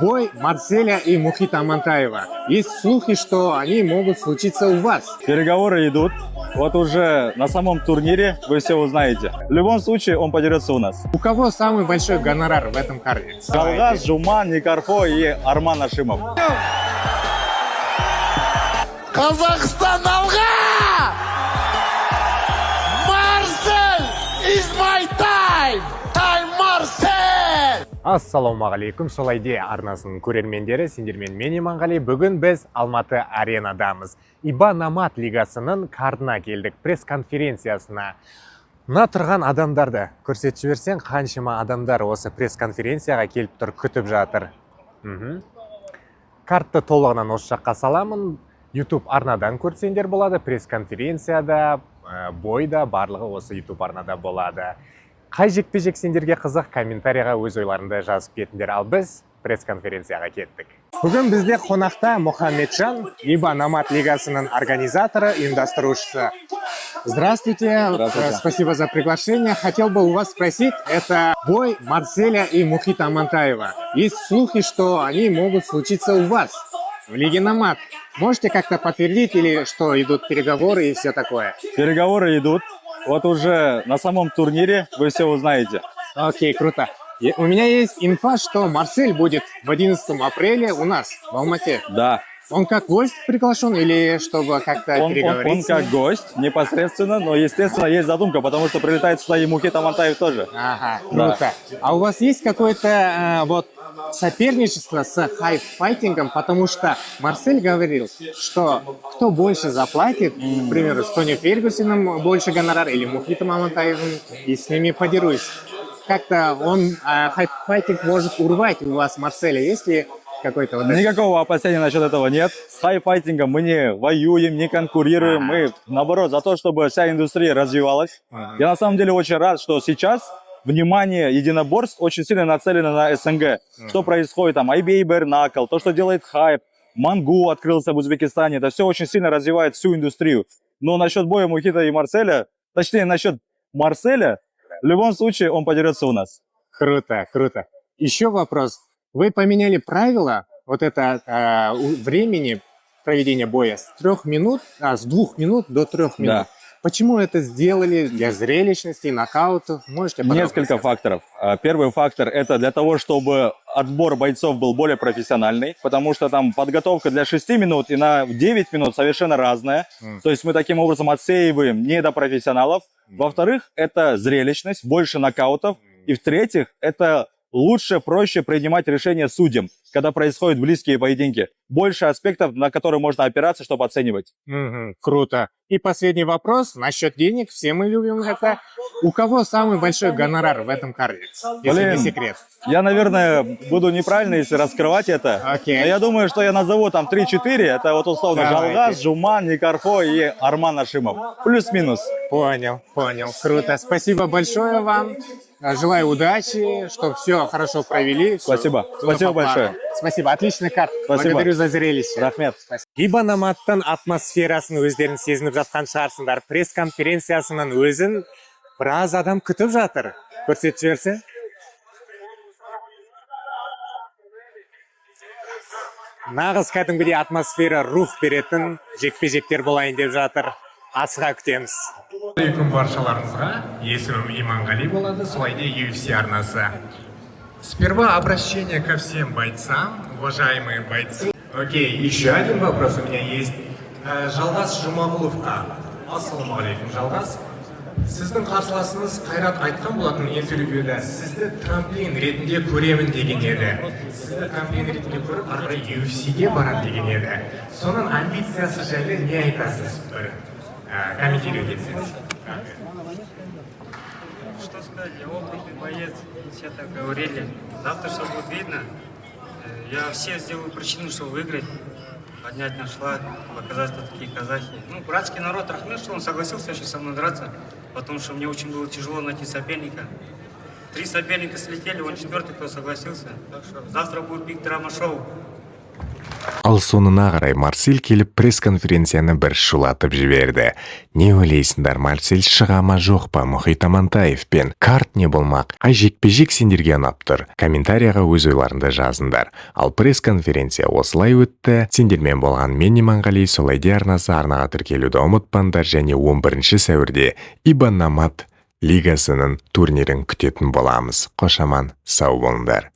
бой Марселя и Мухита Амантаева. Есть слухи, что они могут случиться у вас. Переговоры идут. Вот уже на самом турнире вы все узнаете. В любом случае он подерется у нас. У кого самый большой гонорар в этом карде? Жалгаз, Жуман, Никарфо и Арман Ашимов. Казахстан алға! Марсель is my time! Time Марсель! Ассалаумағалейкум, Солайде арнасының көрермендері, сендермен мен Иманғали. Бүгін біз Алматы аренадамыз. ИБА Намат лигасының кардына келдік, пресс-конференциясына. Мына тұрған адамдарды көрсетіп жіберсең, қаншама адамдар осы пресс-конференцияға келіп тұр, күтіп жатыр. Картты толығынан осы жаққа саламын. YouTube арнадан көрсеңдер болады, пресс-конференцияда, бойда, барлығы осы YouTube арнада болады. Қай жекпе-жек сендерге қызық, комментарияға өз ойларыңды жазып кетіңдер. Ал біз пресс-конференцияға кеттік. Бүгін бізде қонақта Мухаммеджан, ИБА Намат лигасының организаторы, ұйымдастырушысы. Здравствуйте. Здравствуйте. Спасибо за приглашение. Хотел бы у вас спросить, это бой Марселя и Мухита Амантаева. Есть слухи, что они могут случиться у вас в Лиге Намат. Можете как-то подтвердить или что идут переговоры и все такое? Переговоры идут. Вот уже на самом турнире вы все узнаете. Окей, круто. У меня есть инфа, что Марсель будет в 11 апреля у нас, в Алмате. Да. Он как гость приглашен или чтобы как-то Он переговорить? как гость непосредственно, но естественно есть задумка, потому что прилетает сюда и Мухит Амантаев тоже. Ага, круто. А у вас есть какое-то соперничество с хайп-файтингом, потому что Марсель говорил, что кто больше заплатит, к примеру, с Тони Фергюсоном больше гонорар или Мухитом Амантаевым, и с ними подерусь. Как-то он хайп-файтинг может урвать у вас, Марселя, есть ли какой-то вот... Никакого опасения насчет этого нет. С хайп-файтингом мы не воюем, не конкурируем. Мы, наоборот, за то, чтобы вся индустрия развивалась. Я на самом деле очень рад, что сейчас внимание единоборств очень сильно нацелено на СНГ. Что происходит там, IBA Bare Knuckle, то, что делает хайп, Мангу открылся в Узбекистане, это все очень сильно развивает всю индустрию. Но насчет боя Мухита и Марселя, точнее насчет Марселя, в любом случае он подерется у нас. Круто, круто. Еще вопрос. Вы поменяли правила вот это времени проведения боя с 2 минут до 3 минут. Да. Почему это сделали? Для зрелищности, нокаутов? Можете подробно Несколько сказать? факторов. Первый фактор – это для того, чтобы отбор бойцов был более профессиональный, потому что там подготовка для 6 минут и на 9 минут совершенно разная. То есть мы таким образом отсеиваем недопрофессионалов. Во-вторых, это зрелищность, больше нокаутов. И в-третьих, это лучше, проще принимать решения судьям, когда происходят близкие поединки. Больше аспектов, на которые можно опираться, чтобы оценивать. Круто. И последний вопрос насчет денег. Все мы любим это. У кого самый большой гонорар в этом карде? Если не секрет. Я, наверное, буду неправильно, если раскрывать это. Окей. Но я думаю, что я назову там 3-4. Это вот условно Давайте. Жалгаз, Жуман, Никарфо и Арман Ашимов. Плюс-минус. Понял. Круто. Спасибо большое вам. Желаю удачи, чтобы все хорошо провели. Спасибо. Всё Спасибо по плану. большое. Спасибо. Отличный карт. Спасибо. Благодарю за зрелище. Рахмет. ИБА Наматтың атмосферасын өздерін сезініп жатқан шығарсыңдар. Пресс-конференциясының өзін біраз адам күтіп жатыр. Көрсетіп жіберсе. Нағыз кәдімгідей атмосфера, рух беретін жекпе-жектер болайын деп жатыр. Асыға күтеміз. Алейкум баршаларыңызға. Есімім Иманғали болады, Солайде UFC арнасы. Сперва обращение ко всем бойцам, уважаемые бойцы. Окей, еще один вопрос у меня есть. Жалғас Жұмағұловқа. Ассалаумағалейкум, Жалғас. Сіздің қарсыласыңыз Қайрат айтқан болатын интервьюда, сізді трамплин ретінде көремін деген еді. Сізді трамплин ретінде көріп, ары қарай UFC-ге барам деген еді. Соның амбициясы жайлы не айтасыз? Бір комментировать етсеңіз. Что сказать, я опытный боец, все так говорили. Завтра все будет видно. Я все сделаю причину, чтобы выиграть, поднять наш флаг, показать, кто такие казахи. Ну, братский народ Рахмет, что он согласился еще со мной драться, потому что мне очень было тяжело найти соперника. 3 соперника слетели, он 4-й, кто согласился. Так что завтра будет биг драма шоу. Ал соңына қарай Марсель келіп пресс-конференцияны бір шулатып жіберді. Не ойлайсыңдар, Марсель шыға ма жоқ па Мұхит Амантаевпен? Карт не болмақ? Ай жекпе-жек сендерге ұнап тұр? Комментарияға өз ойларыңды жазыңдар. Ал пресс-конференция осылай өтті. Сендермен болған мен Иманғали, Солайде арнасы арнаға тіркелуді ұмытпаңдар, және 11 сәуірде Ибан Намат лигасының турнирін күтетін боламыз. Қошаман, сау болыңдар.